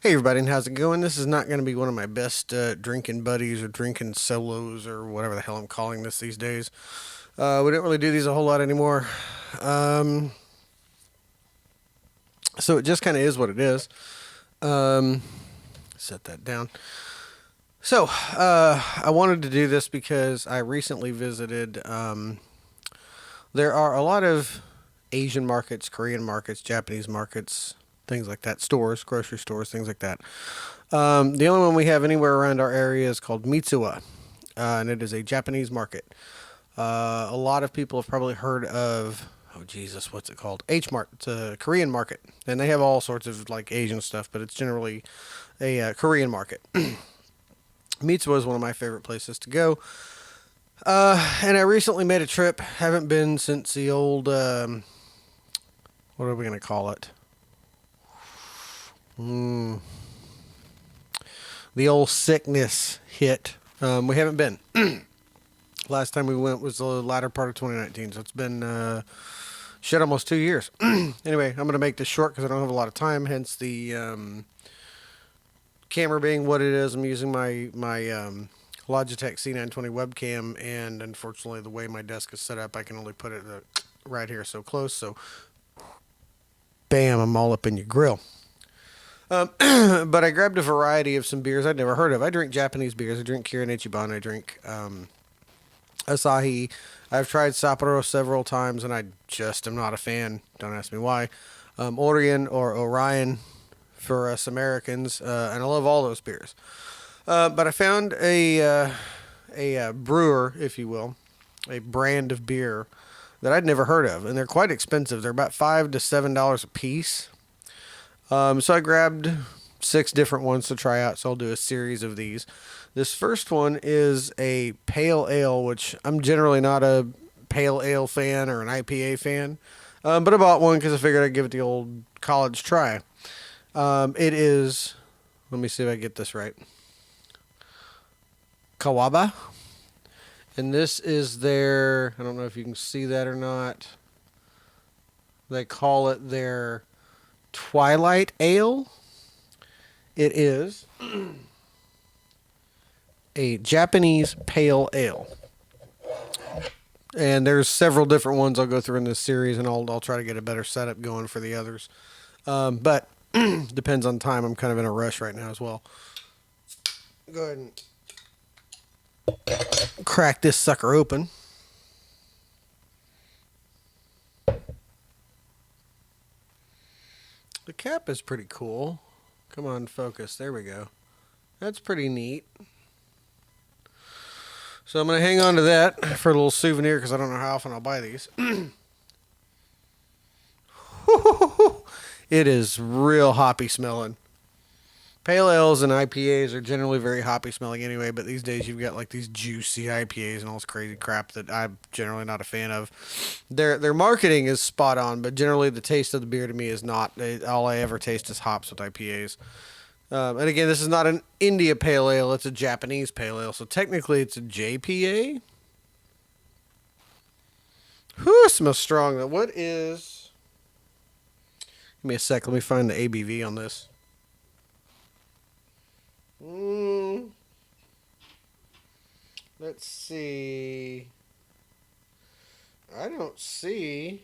Hey everybody, and how's it going? This is not going to be one of my best drinking buddies or drinking solos or whatever the hell I'm calling this these days. We don't really do these a whole lot anymore. Um, so it just kind of is what it is. Um, Set that down. So I wanted to do this because I recently visited. There are a lot of Asian markets, Korean markets, Japanese markets, things like that, stores, grocery stores, things like that. The only one we have anywhere around our area is called Mitsuwa, and it is a Japanese market. A lot of people have probably heard of, oh Jesus, what's it called? H Mart. It's a Korean market, and they have all sorts of like Asian stuff, but it's generally a Korean market. Mitsuwa is one of my favorite places to go. And I recently made a trip. Haven't been since the old, what are we going to call it? The old sickness hit. We haven't been. Last time we went was the latter part of 2019, so it's been almost 2 years. Anyway, I'm gonna make this short because I don't have a lot of time. Hence the camera being what it is. I'm using my Logitech C920 webcam, and unfortunately, the way my desk is set up, I can only put it right here, so close. So, bam, I'm all up in your grill. But I grabbed a variety of some beers I'd never heard of. I drink Japanese beers. I drink Kirin Ichiban. I drink Asahi. I've tried Sapporo several times, and I just am not a fan. Don't ask me why. Orion or Orion for us Americans, and I love all those beers. But I found a brewer, if you will, a brand of beer that I'd never heard of, and they're quite expensive. They're about $5 to $7 a piece. So I grabbed 6 different ones to try out, so I'll do a series of these. This first one is a pale ale, which I'm generally not a pale ale fan or an IPA fan, but I bought one because I figured I'd give it the old college try. It is, let me see if I get this right, Kawaba, and this is their, I don't know if you can see that or not, they call it their Twilight Ale. It is a Japanese pale ale. And there's several different ones I'll go through in this series, and I'll try to get a better setup going for the others. But depends on time. I'm kind of in a rush right now as well. Go ahead and crack this sucker open. The cap is pretty cool. Come on, focus. There we go. That's pretty neat. So I'm going to hang on to that for a little souvenir because I don't know how often I'll buy these. It is real hoppy smelling. Pale ales and IPAs are generally very hoppy smelling anyway, but these days you've got like these juicy IPAs and all this crazy crap that I'm generally not a fan of. Their marketing is spot on, but generally the taste of the beer to me is not. All I ever taste is hops with IPAs. And again, this is not an India Pale Ale, it's a Japanese Pale Ale, so technically it's a JPA. Whew, it smells strong though. What is... Give me a sec, let me find the ABV on this. Let's see. I don't see.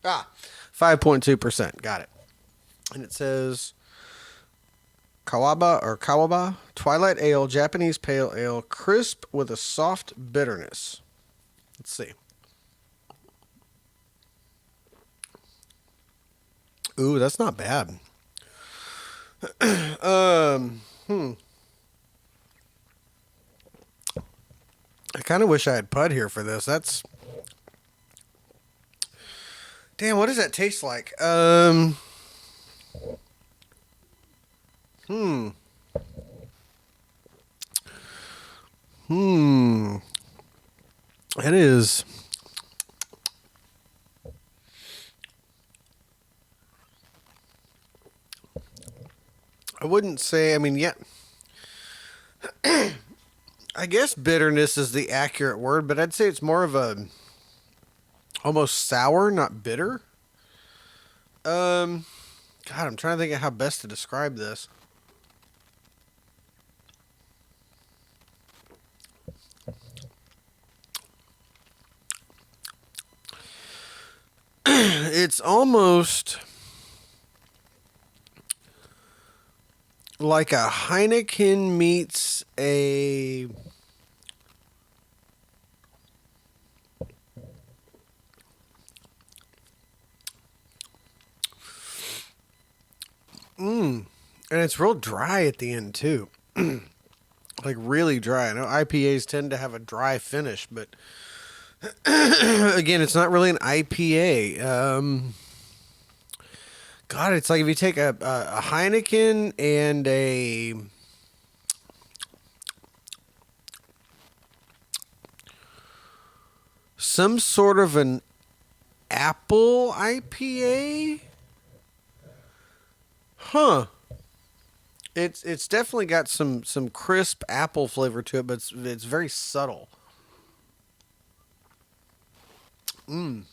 5.2%. Got it. And it says Kawaba Twilight Ale, Japanese Pale Ale, crisp with a soft bitterness. Let's see. Ooh, that's not bad. I kind of wish I had Pud here for this. That's... Damn, what does that taste like? It is... I wouldn't say, I mean, yeah. I guess bitterness is the accurate word, but I'd say it's more of a almost sour, not bitter. God, I'm trying to think of how best to describe this. It's almost like a Heineken meets a and it's real dry at the end too. Like really dry. I know IPAs tend to have a dry finish, but again, it's not really an IPA. God, it's like if you take a Heineken and a some sort of an apple IPA. Huh. It's definitely got some crisp apple flavor to it, but it's very subtle. I've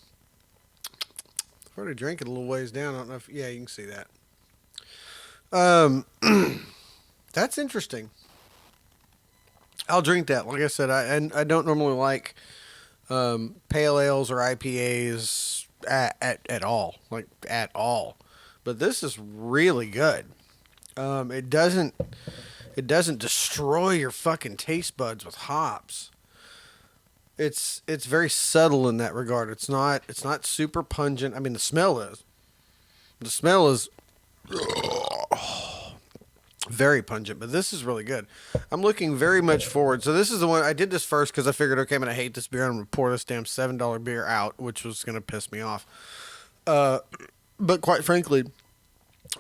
already drank it a little ways down. I don't know if yeah, you can see that. Um, that's interesting. I'll drink that. Like I said, I don't normally like pale ales or IPAs at all, like at all. But this is really good. It doesn't destroy your fucking taste buds with hops. It's very subtle in that regard. It's not super pungent. I mean, the smell is very pungent, but this is really good. I'm looking very much forward. So this is the one I did this first because I figured, okay, I'm gonna hate this beer. I'm gonna pour this damn $7 beer out, which was gonna piss me off. But quite frankly,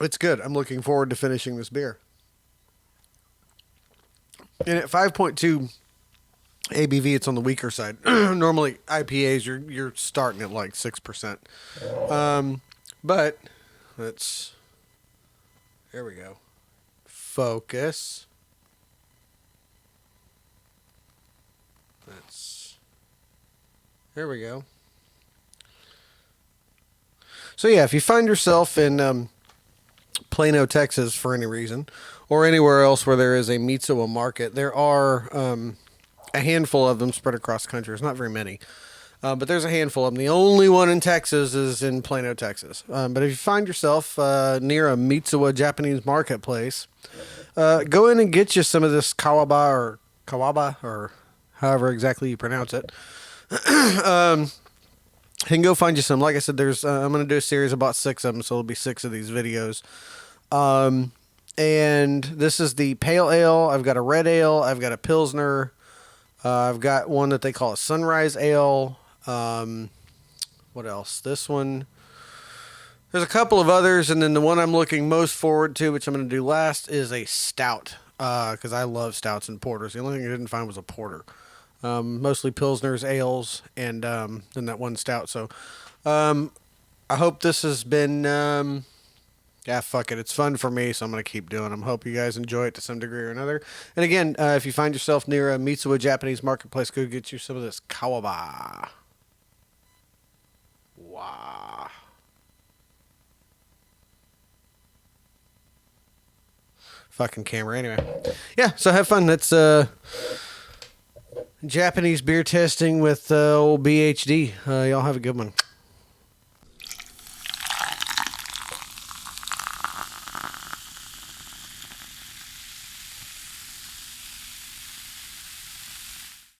it's good. I'm looking forward to finishing this beer. And at 5.2 ABV, it's on the weaker side. Normally IPAs, you're starting at like 6%. But let's. There we go. Focus. There we go. So yeah, if you find yourself in Plano, Texas, for any reason, or anywhere else where there is a Mitsuwa market, there are a handful of them spread across the country. There's not very many, but there's a handful of them. The only one in Texas is in Plano, Texas. But if you find yourself near a Mitsuwa Japanese marketplace, go in and get you some of this Kawaba or however exactly you pronounce it. You can go find you some. Like I said, there's I'm going to do a series about 6 of them, so there'll be 6 of these videos. And this is the pale ale. I've got a red ale. I've got a pilsner. I've got one that they call a sunrise ale. What else? This one. There's a couple of others, and then the one I'm looking most forward to, which I'm going to do last, is a stout. Because I love stouts and porters. The only thing I didn't find was a porter. Mostly pilsners, ales, and then that one stout. So, I hope this has been, yeah, fuck it. It's fun for me, so I'm going to keep doing them. Hope you guys enjoy it to some degree or another. And again, if you find yourself near a Mitsuwa Japanese marketplace, go get you some of this Kawaba. Wow. Fucking camera. Anyway. Yeah, so have fun. That's, Japanese beer testing with old BHD. Y'all have a good one.